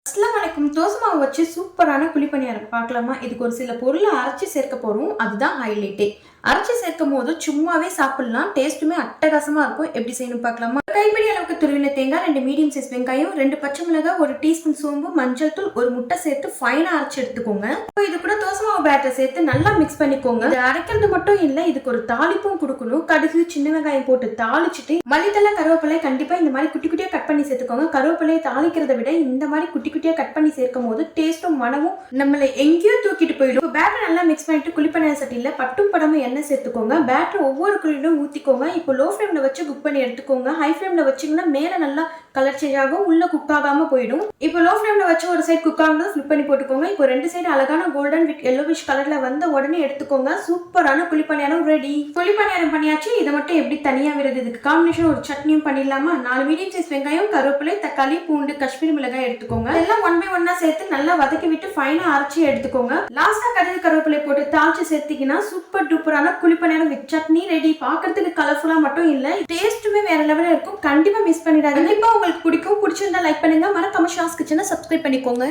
அஸ்ஸலாமு தோசை மாவு வச்சு சூப்பரான குழிப்பணியாரம் பார்க்கலாமா? இதுக்கு ஒரு சில பொருளை அரைச்சி சேர்க்க போறோம். அதுதான் ஹைலைட்டே. அரைச்சி சேர்க்கும் போது சும்மாவே சாப்பிடலாம். டேஸ்ட்டுமே அட்டகாசமா இருக்கும். எப்படி செய்யணும் பார்க்கலாமா? கைப்பிடி அளவுக்கு துருவின தேங்காய், 2 மீடியம் சைஸ் வெங்காயம், 2 பச்சை மிளகாய், 1 டீஸ்பூன் சோம்பு, மஞ்சள் தூள், 1 முட்டை சேர்த்து ஃபைனா அரைச்சி எடுத்துக்கோங்க. இது கூட தோசை மாவு பேட்டரை சேர்த்து நல்லா மிக்ஸ் பண்ணிக்கோங்க. இது அரைக்கிறது மட்டும் இல்லை, இதுக்கு ஒரு தாளிப்பும் கொடுக்கணும். கடுகு, சின்ன வெங்காயம் போட்டு தாளிச்சுட்டு மல்லித்தலை, கருவேப்பிலை கண்டிப்பா இந்த மாதிரி குட்டி குட்டியா கட் பண்ணி சேர்த்துக்கோங்க. கருவேப்பிலையை தாளிக்கிறத விட இந்த மாதிரி குட்டி குட்டியா கட் பண்ணி சேர்க்கும் போது டேஸ்ட்டும் மனமும் நம்மளை எங்கேயோ தூக்கிட்டு போயிடும். பேட்டர் நல்லா மிக்ஸ் பண்ணிட்டு குழிப்பணியார சட்டியில பட்டும் படமும் எண்ணெய் சேர்த்துக்கோங்க. பேட்டர் ஒவ்வொரு குழியிலும் ஊத்திக்கோங்க. இப்போ லோ ஃப்ளேம்ல வச்சு குக் பண்ணி எடுத்துக்கோங்க. ஹை ஃப்ளேம்ல வச்சீங்கன்னா மேல நல்லா கலர் சேஞ்ச் ஆகும், உள்ள குக் ஆகாம போயிடும். இப்போ லோ ஃப்ளேம்ல வச்சு ஒரு சைடு குக் ஆகும்போது ஃபிளிப் பண்ணி போட்டுக்கோங்க. இப்போ 2 சைடு அழகான கோல்டன் வித் yellowish கலர்ல வந்த உடனே எடுத்துக்கோங்க. சூப்பரான குழிப்பணியாரம் ரெடி. குழிப்பணியாரம் பண்ணியாச்சு. இதை மட்டும் எப்படி தனியா விடுறது? இதுக்கு காம்பினேஷன் ஒரு சட்னியும் பண்ணிடலாமா? 4 மீடியம் சைஸ் வெங்காயம், கருவேப்பிலை, தக்காளி, பூண்டு, காஷ்மீரி மிளகாய் எடுத்துக்கோங்க. எல்லாம் 1 by 1 சேர்த்து நல்லா வதக்கி விட்டு ஃபைனா அரைச்சி எடுத்துக்கோங்க. லாஸ்டா கடுகு, கருவேப்பிலை போட்டு தாளிச்சு சேர்த்தீங்கன்னா சூப்பர் டூப்பரான குழிப்பணியாரம் வித் சட்னி ரெடி. பார்க்கறதுக்கு கலர்ஃபுல்லா மட்டும் இல்ல, டேஸ்ட்டுமே வேற லெவல்ல இருக்கும். கண்டிப்பா மிஸ் பண்ணிடாதீங்க. கண்டிப்பா உங்களுக்கு பிடிக்கும். பிடிச்சிருந்தா லைக் பண்ணுங்க. மறக்காம ஷாஸ் கிச்சனை சப்ஸ்கிரைப் பண்ணிக்கோங்க.